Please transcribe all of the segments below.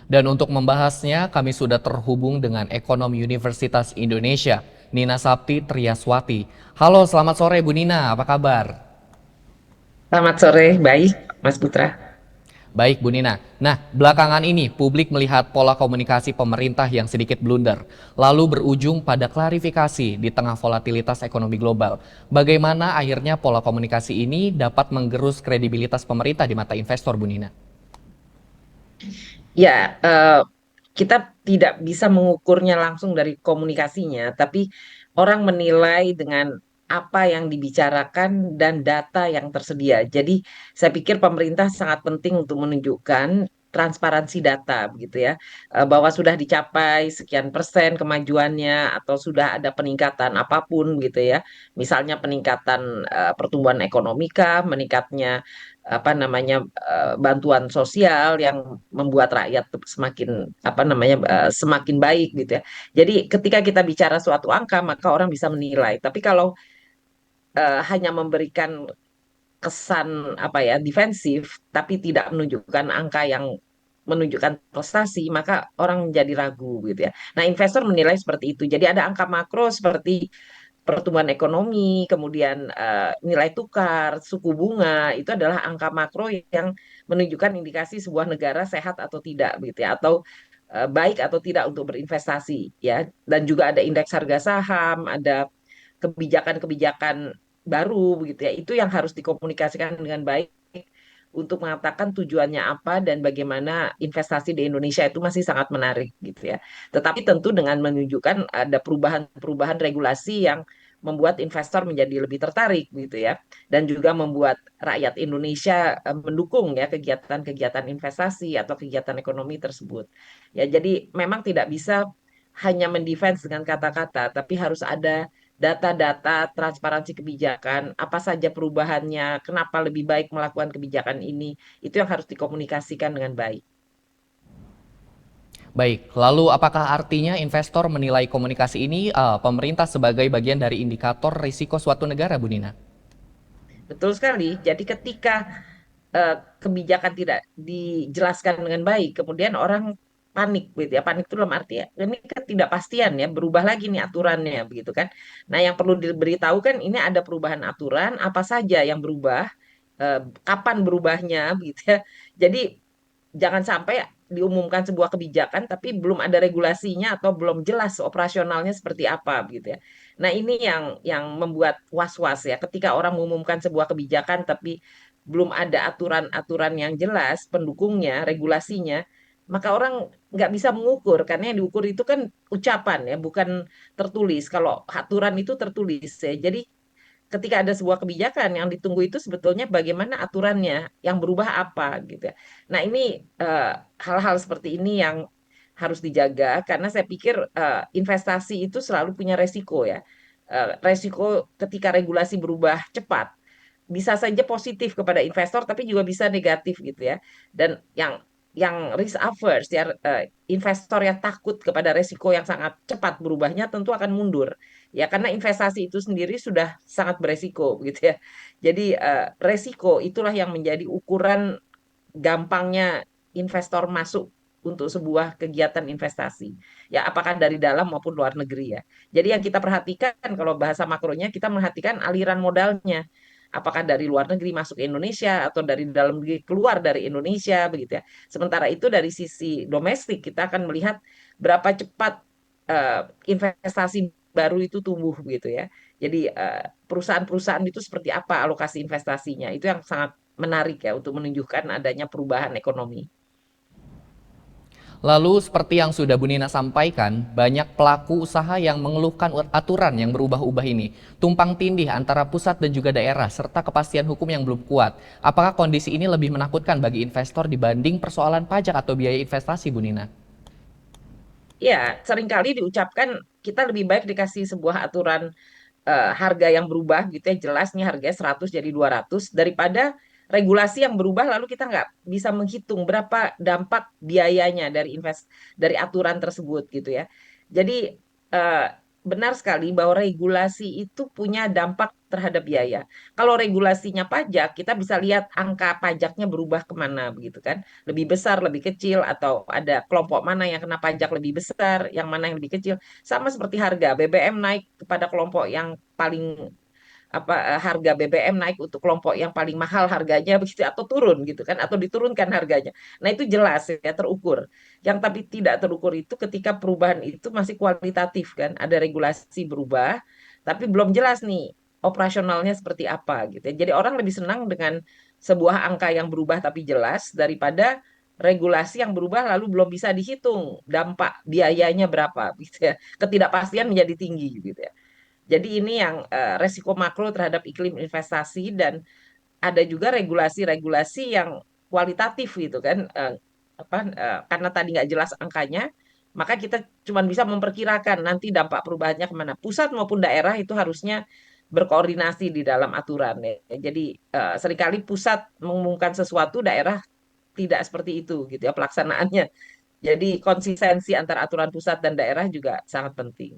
Dan untuk membahasnya, kami sudah terhubung dengan Ekonom Universitas Indonesia, Nina Sapti Triaswati. Halo, selamat sore Bu Nina, apa kabar? Selamat sore, baik, Mas Putra. Baik Bu Nina. Nah, belakangan ini publik melihat pola komunikasi pemerintah yang sedikit blunder, lalu berujung pada klarifikasi di tengah volatilitas ekonomi global. Bagaimana akhirnya pola komunikasi ini dapat menggerus kredibilitas pemerintah di mata investor Bu Nina? Ya, kita tidak bisa mengukurnya langsung dari komunikasinya, tapi orang menilai dengan apa yang dibicarakan dan data yang tersedia. Jadi, saya pikir pemerintah sangat penting untuk menunjukkan transparansi data, begitu ya, bahwa sudah dicapai sekian persen kemajuannya atau sudah ada peningkatan apapun, gitu ya. Misalnya peningkatan pertumbuhan ekonomi kah, meningkatnya apa namanya bantuan sosial yang membuat rakyat tuh semakin apa namanya semakin baik gitu ya. Jadi ketika kita bicara suatu angka maka orang bisa menilai. Tapi kalau hanya memberikan kesan apa ya defensif tapi tidak menunjukkan angka yang menunjukkan prestasi maka orang menjadi ragu gitu ya. Nah, investor menilai seperti itu. Jadi ada angka makro seperti pertumbuhan ekonomi, kemudian nilai tukar, suku bunga, itu adalah angka makro yang menunjukkan indikasi sebuah negara sehat atau tidak, gitu ya, atau baik atau tidak untuk berinvestasi, ya. Dan juga ada indeks harga saham, ada kebijakan-kebijakan baru, begitu ya. Itu yang harus dikomunikasikan dengan baik untuk mengatakan tujuannya apa dan bagaimana investasi di Indonesia itu masih sangat menarik gitu ya. Tetapi tentu dengan menunjukkan ada perubahan-perubahan regulasi yang membuat investor menjadi lebih tertarik gitu ya dan juga membuat rakyat Indonesia mendukung ya kegiatan-kegiatan investasi atau kegiatan ekonomi tersebut. Ya, jadi memang tidak bisa hanya mendefense dengan kata-kata, tapi harus ada data-data, transparansi kebijakan, apa saja perubahannya, kenapa lebih baik melakukan kebijakan ini, itu yang harus dikomunikasikan dengan baik. Baik, lalu apakah artinya investor menilai komunikasi ini pemerintah sebagai bagian dari indikator risiko suatu negara Bu Nina? Betul sekali. Jadi ketika kebijakan tidak dijelaskan dengan baik, kemudian orang panik gitu ya. Panik itu dalam arti ya, ini ketidakpastian ya, berubah lagi nih aturannya begitu kan. Nah, yang perlu diberitahu kan ini ada perubahan aturan, apa saja yang berubah, kapan berubahnya gitu ya. Jadi jangan sampai diumumkan sebuah kebijakan tapi belum ada regulasinya atau belum jelas operasionalnya seperti apa gitu ya. Nah, ini yang membuat was-was ya ketika orang mengumumkan sebuah kebijakan tapi belum ada aturan-aturan yang jelas pendukungnya, regulasinya, maka orang nggak bisa mengukur karena yang diukur itu kan ucapan ya, bukan tertulis. Kalau aturan itu tertulis ya. Jadi ketika ada sebuah kebijakan yang ditunggu itu sebetulnya bagaimana aturannya, yang berubah apa gitu ya. Nah, ini hal-hal seperti ini yang harus dijaga karena saya pikir investasi itu selalu punya resiko ya. Resiko ketika regulasi berubah cepat bisa saja positif kepada investor tapi juga bisa negatif gitu ya. Dan yang risk averse ya investor yang takut kepada resiko yang sangat cepat berubahnya tentu akan mundur. Ya, karena investasi itu sendiri sudah sangat beresiko gitu ya. Jadi resiko itulah yang menjadi ukuran gampangnya investor masuk untuk sebuah kegiatan investasi. Ya, apakah dari dalam maupun luar negeri ya. Jadi yang kita perhatikan kalau bahasa makronya kita perhatikan aliran modalnya. Apakah dari luar negeri masuk ke Indonesia atau dari dalam negeri keluar dari Indonesia begitu ya. Sementara itu dari sisi domestik kita akan melihat berapa cepat investasi baru itu tumbuh gitu ya. Jadi perusahaan-perusahaan itu seperti apa alokasi investasinya. Itu yang sangat menarik ya untuk menunjukkan adanya perubahan ekonomi. Lalu seperti yang sudah Bu Nina sampaikan, banyak pelaku usaha yang mengeluhkan aturan yang berubah-ubah ini. Tumpang tindih antara pusat dan juga daerah, serta kepastian hukum yang belum kuat. Apakah kondisi ini lebih menakutkan bagi investor dibanding persoalan pajak atau biaya investasi, Bu Nina? Ya, seringkali diucapkan kita lebih baik dikasih sebuah aturan harga yang berubah gitu ya, jelas nih harganya 100 jadi 200 daripada regulasi yang berubah lalu kita nggak bisa menghitung berapa dampak biayanya dari aturan tersebut gitu ya. Jadi eh, benar sekali bahwa regulasi itu punya dampak terhadap biaya. Kalau regulasinya pajak, kita bisa lihat angka pajaknya berubah kemana begitu kan. Lebih besar, lebih kecil, atau ada kelompok mana yang kena pajak lebih besar, yang mana yang lebih kecil. Sama seperti harga, BBM naik kepada kelompok yang paling harga BBM naik untuk kelompok yang paling mahal harganya begitu, atau turun gitu kan, atau diturunkan harganya. Nah, itu jelas ya terukur. Yang tapi tidak terukur itu ketika perubahan itu masih kualitatif kan, ada regulasi berubah tapi belum jelas nih operasionalnya seperti apa gitu ya. Jadi orang lebih senang dengan sebuah angka yang berubah tapi jelas daripada regulasi yang berubah lalu belum bisa dihitung dampak biayanya berapa gitu ya. Ketidakpastian menjadi tinggi gitu ya. Jadi ini yang resiko makro terhadap iklim investasi, dan ada juga regulasi-regulasi yang kualitatif gitu kan. Karena tadi nggak jelas angkanya, maka kita cuma bisa memperkirakan nanti dampak perubahannya kemana. Pusat maupun daerah itu harusnya berkoordinasi di dalam aturan ya. Jadi seringkali pusat mengumumkan sesuatu, daerah tidak seperti itu gitu ya pelaksanaannya. Jadi konsistensi antara aturan pusat dan daerah juga sangat penting.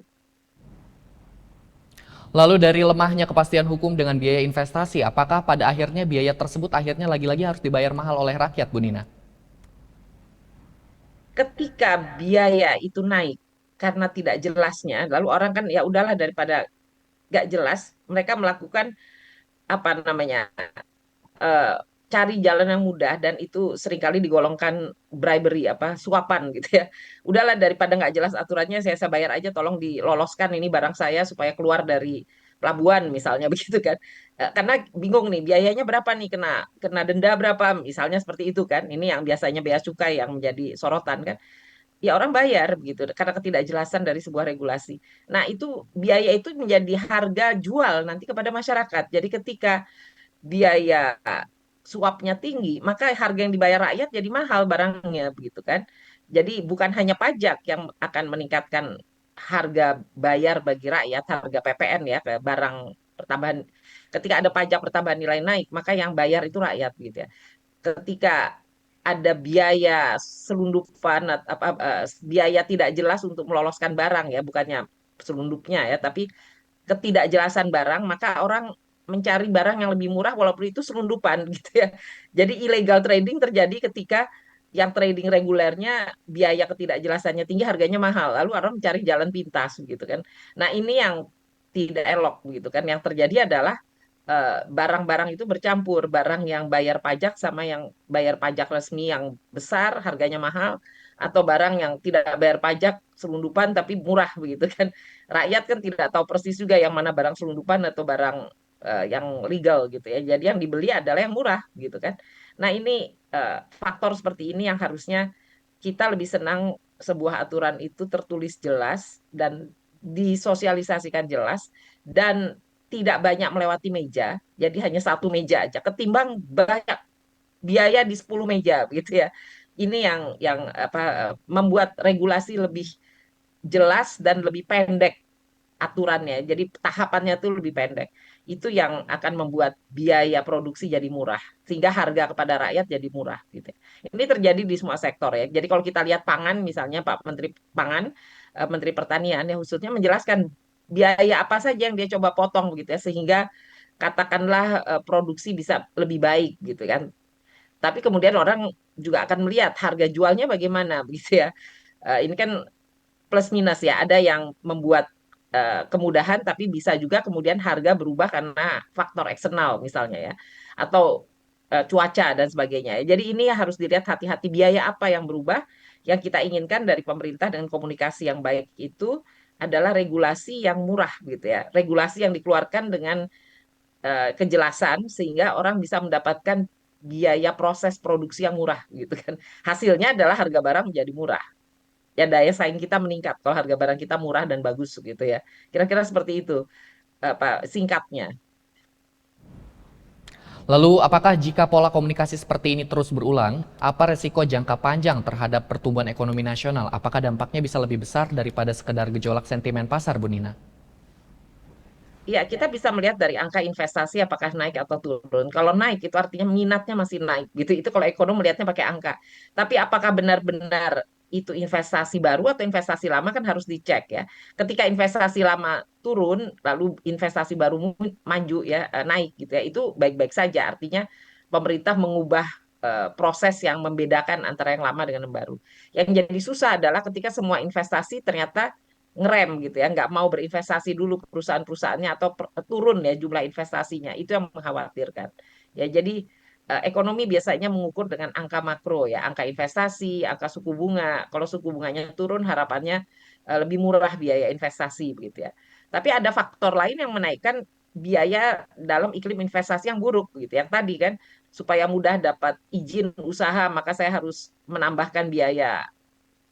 Lalu dari lemahnya kepastian hukum dengan biaya investasi, apakah pada akhirnya biaya tersebut akhirnya lagi-lagi harus dibayar mahal oleh rakyat, Bu Nina? Ketika biaya itu naik karena tidak jelasnya, lalu orang kan ya udahlah daripada nggak jelas, mereka melakukan apa namanya eh, cari jalan yang mudah, dan itu seringkali digolongkan bribery suapan gitu ya. Udahlah daripada nggak jelas aturannya, saya bayar aja, tolong diloloskan ini barang saya supaya keluar dari pelabuhan misalnya begitu kan. Karena bingung nih biayanya berapa nih, kena kena denda berapa misalnya seperti itu kan. Ini yang biasanya bea cukai yang menjadi sorotan kan, ya orang bayar begitu karena ketidakjelasan dari sebuah regulasi. Nah, itu biaya itu menjadi harga jual nanti kepada masyarakat. Jadi ketika biaya suapnya tinggi, maka harga yang dibayar rakyat jadi mahal barangnya begitu kan. Jadi bukan hanya pajak yang akan meningkatkan harga bayar bagi rakyat, harga PPN ya, ke barang pertambahan. Ketika ada pajak pertambahan nilai naik, maka yang bayar itu rakyat gitu ya. Ketika ada biaya selundupan, biaya tidak jelas untuk meloloskan barang ya, bukannya selundupnya ya, tapi ketidakjelasan barang, maka orang mencari barang yang lebih murah walaupun itu selundupan gitu ya. Jadi illegal trading terjadi ketika yang trading regulernya biaya ketidakjelasannya tinggi, harganya mahal. Lalu orang mencari jalan pintas gitu kan. Nah, ini yang tidak elok gitu kan. Yang terjadi adalah barang-barang itu bercampur, barang yang bayar pajak sama yang bayar pajak resmi yang besar, harganya mahal, atau barang yang tidak bayar pajak, selundupan tapi murah begitu kan. Rakyat kan tidak tahu persis juga yang mana barang selundupan atau barang yang legal gitu ya. Jadi yang dibeli adalah yang murah gitu kan. Nah, ini faktor seperti ini yang harusnya kita lebih senang sebuah aturan itu tertulis jelas dan disosialisasikan jelas, dan tidak banyak melewati meja, jadi hanya satu meja aja, ketimbang banyak biaya di 10 meja gitu ya. Ini yang membuat regulasi lebih jelas dan lebih pendek aturannya. Jadi tahapannya tuh lebih pendek. Itu yang akan membuat biaya produksi jadi murah, sehingga harga kepada rakyat jadi murah gitu. Ini terjadi di semua sektor ya. Jadi kalau kita lihat pangan misalnya, Pak Menteri Pangan, Menteri Pertanian ya khususnya menjelaskan biaya apa saja yang dia coba potong begitu ya, sehingga katakanlah produksi bisa lebih baik gitu kan. Tapi kemudian orang juga akan melihat harga jualnya bagaimana begitu ya. Ini kan plus minus ya. Ada yang membuat kemudahan, tapi bisa juga kemudian harga berubah karena faktor eksternal misalnya ya, atau cuaca dan sebagainya. Jadi ini harus dilihat hati-hati biaya apa yang berubah. Yang kita inginkan dari pemerintah dengan komunikasi yang baik itu adalah regulasi yang murah gitu ya. Regulasi yang dikeluarkan dengan kejelasan sehingga orang bisa mendapatkan biaya proses produksi yang murah gitu kan. Hasilnya adalah harga barang menjadi murah, ya daya saing kita meningkat kalau harga barang kita murah dan bagus gitu ya. Kira-kira seperti itu singkatnya. Lalu, apakah jika pola komunikasi seperti ini terus berulang, apa resiko jangka panjang terhadap pertumbuhan ekonomi nasional? Apakah dampaknya bisa lebih besar daripada sekedar gejolak sentimen pasar, Bu Nina? Ya, kita bisa melihat dari angka investasi apakah naik atau turun. Kalau naik itu artinya minatnya masih naik gitu. Itu kalau ekonom melihatnya pakai angka. Tapi apakah benar-benar itu investasi baru atau investasi lama kan harus dicek ya. Ketika investasi lama turun, lalu investasi baru maju ya, naik gitu ya, itu baik-baik saja. Artinya pemerintah mengubah proses yang membedakan antara yang lama dengan yang baru. Yang jadi susah adalah ketika semua investasi ternyata ngerem gitu ya, nggak mau berinvestasi dulu perusahaan-perusahaannya atau turun ya jumlah investasinya. Itu yang mengkhawatirkan. Ya, jadi ekonomi biasanya mengukur dengan angka makro ya, angka investasi, angka suku bunga. Kalau suku bunganya turun, harapannya lebih murah biaya investasi begitu ya. Tapi ada faktor lain yang menaikkan biaya dalam iklim investasi yang buruk gitu. Yang tadi kan supaya mudah dapat izin usaha, maka saya harus menambahkan biaya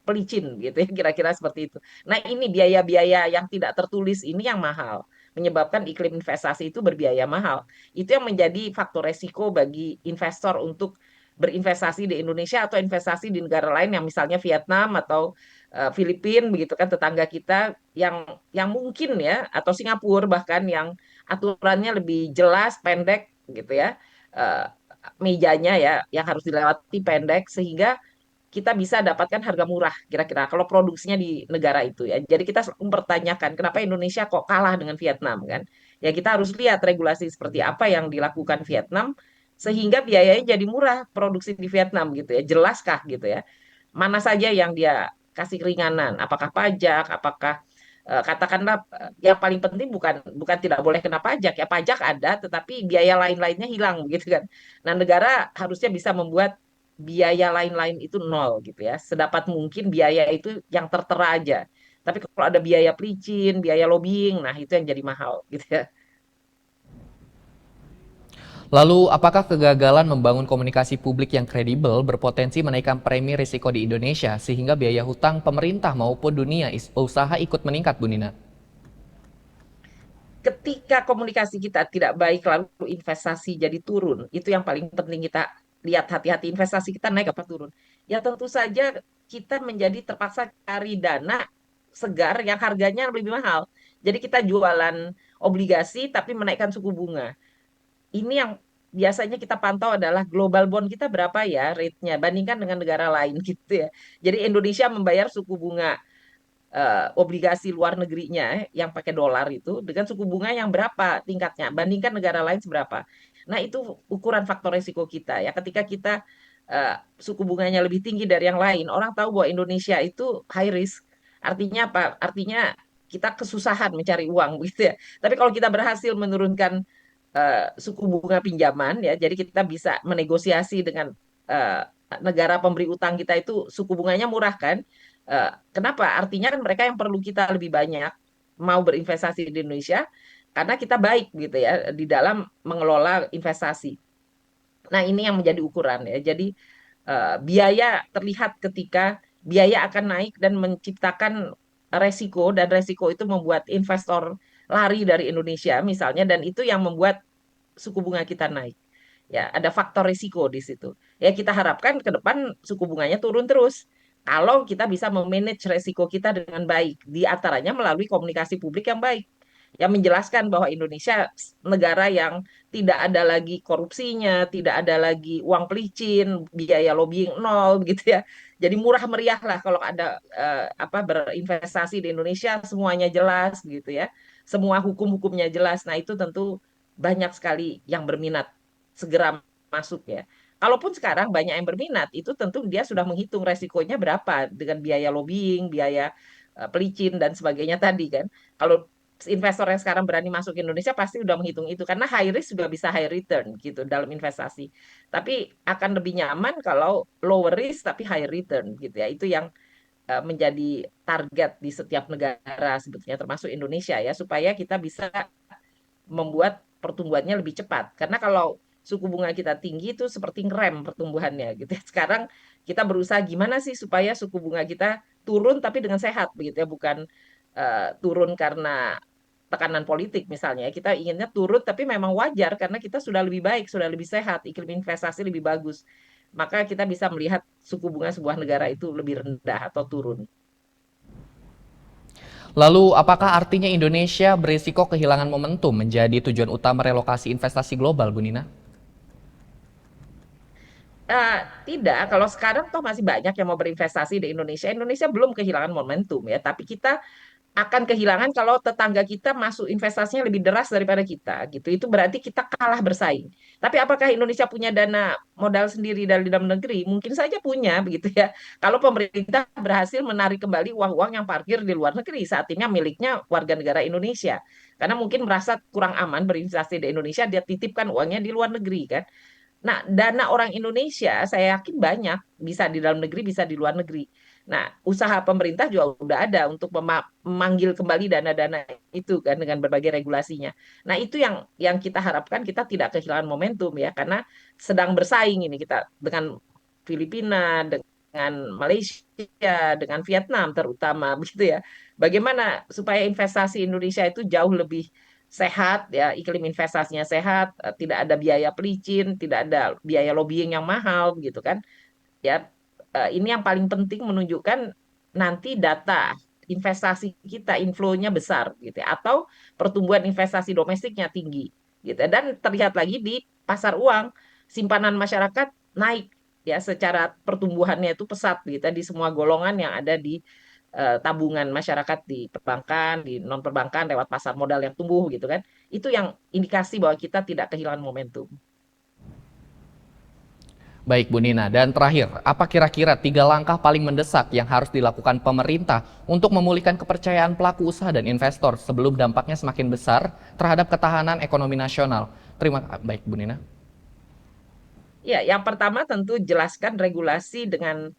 pelicin gitu ya, kira-kira seperti itu. Nah, ini biaya-biaya yang tidak tertulis ini yang mahal, menyebabkan iklim investasi itu berbiaya mahal. Itu yang menjadi faktor resiko bagi investor untuk berinvestasi di Indonesia atau investasi di negara lain yang misalnya Vietnam atau Filipina begitu kan, tetangga kita yang mungkin ya, atau Singapura bahkan yang aturannya lebih jelas, pendek gitu ya. Eh, Mejanya ya yang harus dilewati pendek sehingga kita bisa dapatkan harga murah kira-kira kalau produksinya di negara itu ya. Jadi kita mempertanyakan kenapa Indonesia kok kalah dengan Vietnam kan? Ya kita harus lihat regulasi seperti apa yang dilakukan Vietnam sehingga biayanya jadi murah produksi di Vietnam gitu ya. Jelaskah gitu ya? Mana saja yang dia kasih keringanan? Apakah pajak? Apakah katakanlah yang paling penting bukan bukan tidak boleh kena pajak ya, pajak ada tetapi biaya lain-lainnya hilang gitu kan. Nah, negara harusnya bisa membuat biaya lain-lain itu nol gitu ya. Sedapat mungkin biaya itu yang tertera aja. Tapi kalau ada biaya pelicin, biaya lobbying, nah itu yang jadi mahal gitu ya. Lalu, apakah kegagalan membangun komunikasi publik yang kredibel berpotensi menaikkan premi risiko di Indonesia sehingga biaya hutang pemerintah maupun dunia usaha ikut meningkat, Bu Nina? Ketika komunikasi kita tidak baik lalu investasi jadi turun, itu yang paling penting kita lihat, hati-hati investasi kita naik apa turun. Ya tentu saja kita menjadi terpaksa cari dana segar yang harganya lebih mahal. Jadi kita jualan obligasi tapi menaikkan suku bunga. Ini yang biasanya kita pantau adalah global bond kita berapa ya rate-nya bandingkan dengan negara lain gitu ya. Jadi Indonesia membayar suku bunga obligasi luar negerinya yang pakai dolar itu dengan suku bunga yang berapa tingkatnya bandingkan negara lain seberapa. Nah, itu ukuran faktor resiko kita ya. Ketika kita suku bunganya lebih tinggi dari yang lain, orang tahu bahwa Indonesia itu high risk. Artinya apa? Artinya kita kesusahan mencari uang gitu ya. Tapi kalau kita berhasil menurunkan suku bunga pinjaman ya, jadi kita bisa menegosiasi dengan eh, negara pemberi utang kita itu suku bunganya murah kan. Kenapa? Artinya kan mereka yang perlu kita lebih banyak mau berinvestasi di Indonesia karena kita baik gitu ya di dalam mengelola investasi. Nah, ini yang menjadi ukuran ya. Jadi biaya terlihat ketika biaya akan naik dan menciptakan resiko dan resiko itu membuat investor lari dari Indonesia misalnya dan itu yang membuat suku bunga kita naik. Ya, ada faktor risiko di situ. Ya, kita harapkan ke depan suku bunganya turun terus. Kalau kita bisa memanage resiko kita dengan baik, di antaranya melalui komunikasi publik yang baik, yang menjelaskan bahwa Indonesia negara yang tidak ada lagi korupsinya, tidak ada lagi uang pelicin, biaya lobbying nol gitu ya. Jadi murah meriah lah kalau ada apa berinvestasi di Indonesia semuanya jelas gitu ya. Semua hukum-hukumnya jelas. Nah, itu tentu banyak sekali yang berminat segera masuk ya. Kalaupun sekarang banyak yang berminat, itu tentu dia sudah menghitung resikonya berapa dengan biaya lobbying, biaya pelicin dan sebagainya tadi kan. Kalau investor yang sekarang berani masuk ke Indonesia pasti udah menghitung itu karena high risk juga bisa high return gitu dalam investasi. Tapi akan lebih nyaman kalau lower risk tapi high return gitu ya. Itu yang menjadi target di setiap negara sebetulnya termasuk Indonesia ya supaya kita bisa membuat pertumbuhannya lebih cepat. Karena kalau suku bunga kita tinggi itu seperti ngerem pertumbuhannya gitu ya. Sekarang kita berusaha gimana sih supaya suku bunga kita turun tapi dengan sehat begitu ya, bukan turun karena tekanan politik misalnya. Kita inginnya turun tapi memang wajar karena kita sudah lebih baik, sudah lebih sehat, iklim investasi lebih bagus. Maka kita bisa melihat suku bunga sebuah negara itu lebih rendah atau turun. Lalu, apakah artinya Indonesia berisiko kehilangan momentum menjadi tujuan utama relokasi investasi global, Bu Nina? Tidak, kalau sekarang toh masih banyak yang mau berinvestasi di Indonesia. Indonesia belum kehilangan momentum ya, tapi kita akan kehilangan kalau tetangga kita masuk investasinya lebih deras daripada kita gitu. Itu berarti kita kalah bersaing. Tapi apakah Indonesia punya dana modal sendiri dari dalam negeri? Mungkin saja punya begitu ya. Kalau pemerintah berhasil menarik kembali uang-uang yang parkir di luar negeri, saat ini miliknya warga negara Indonesia. Karena mungkin merasa kurang aman berinvestasi di Indonesia, dia titipkan uangnya di luar negeri kan. Nah, dana orang Indonesia saya yakin banyak, bisa di dalam negeri, bisa di luar negeri. Nah, usaha pemerintah juga udah ada untuk memanggil kembali dana-dana itu kan dengan berbagai regulasinya. Nah, itu yang kita harapkan kita tidak kehilangan momentum ya, karena sedang bersaing ini kita dengan Filipina, dengan Malaysia, dengan Vietnam terutama begitu ya. Bagaimana supaya investasi Indonesia itu jauh lebih sehat ya, iklim investasinya sehat, tidak ada biaya pelicin, tidak ada biaya lobbying yang mahal gitu kan. Ya, ini yang paling penting menunjukkan nanti data investasi kita inflow-nya besar gitu ya, atau pertumbuhan investasi domestiknya tinggi gitu ya. Dan terlihat lagi di pasar uang, simpanan masyarakat naik ya secara pertumbuhannya itu pesat gitu ya, di semua golongan yang ada di tabungan masyarakat di perbankan, di non perbankan lewat pasar modal yang tumbuh gitu kan. Itu yang indikasi bahwa kita tidak kehilangan momentum. Baik Bu Nina, dan terakhir, apa kira-kira 3 langkah paling mendesak yang harus dilakukan pemerintah untuk memulihkan kepercayaan pelaku usaha dan investor sebelum dampaknya semakin besar terhadap ketahanan ekonomi nasional? Baik Bu Nina. Ya, yang pertama tentu jelaskan regulasi dengan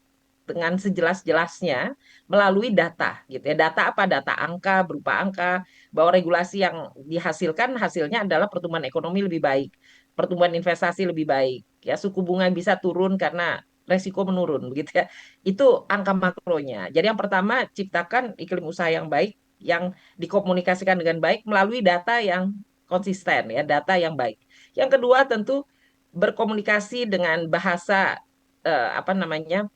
sejelas-jelasnya melalui data gitu ya. Data apa? Data angka, berupa angka, bahwa regulasi yang dihasilkan hasilnya adalah pertumbuhan ekonomi lebih baik, pertumbuhan investasi lebih baik, ya suku bunga bisa turun karena resiko menurun begitu ya. Itu angka makronya. Jadi yang pertama ciptakan iklim usaha yang baik yang dikomunikasikan dengan baik melalui data yang konsisten ya, data yang baik. Yang kedua tentu berkomunikasi dengan bahasa apa namanya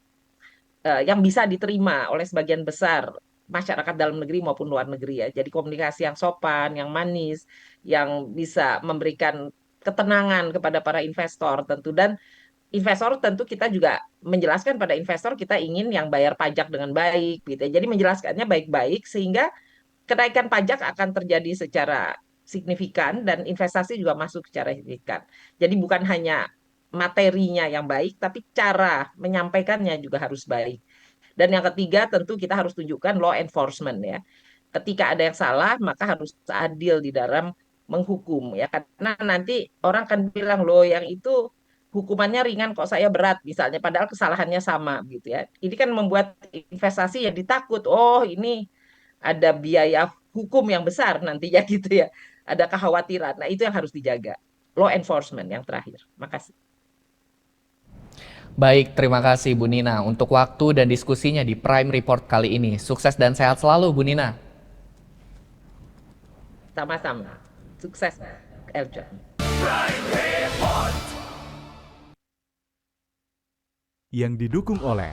yang bisa diterima oleh sebagian besar masyarakat dalam negeri maupun luar negeri ya. Jadi komunikasi yang sopan, yang manis, yang bisa memberikan ketenangan kepada para investor tentu, dan investor tentu kita juga menjelaskan pada investor kita ingin yang bayar pajak dengan baik gitu ya. Jadi menjelaskannya baik-baik sehingga kenaikan pajak akan terjadi secara signifikan dan investasi juga masuk secara signifikan. Jadi bukan hanya materinya yang baik, tapi cara menyampaikannya juga harus baik. Dan yang ketiga tentu kita harus tunjukkan law enforcement ya. Ketika ada yang salah, maka harus adil di dalam menghukum ya. Karena nanti orang akan bilang loh yang itu hukumannya ringan kok saya berat misalnya, padahal kesalahannya sama gitu ya. Ini kan membuat investasi yang ditakut. Oh, ini ada biaya hukum yang besar nantinya gitu ya. Ada kekhawatiran. Nah, itu yang harus dijaga. Law enforcement yang terakhir. Makasih. Baik, terima kasih Bu Nina untuk waktu dan diskusinya di Prime Report kali ini. Sukses dan sehat selalu Bu Nina. Sama-sama. Sukses, Eljon. Yang didukung oleh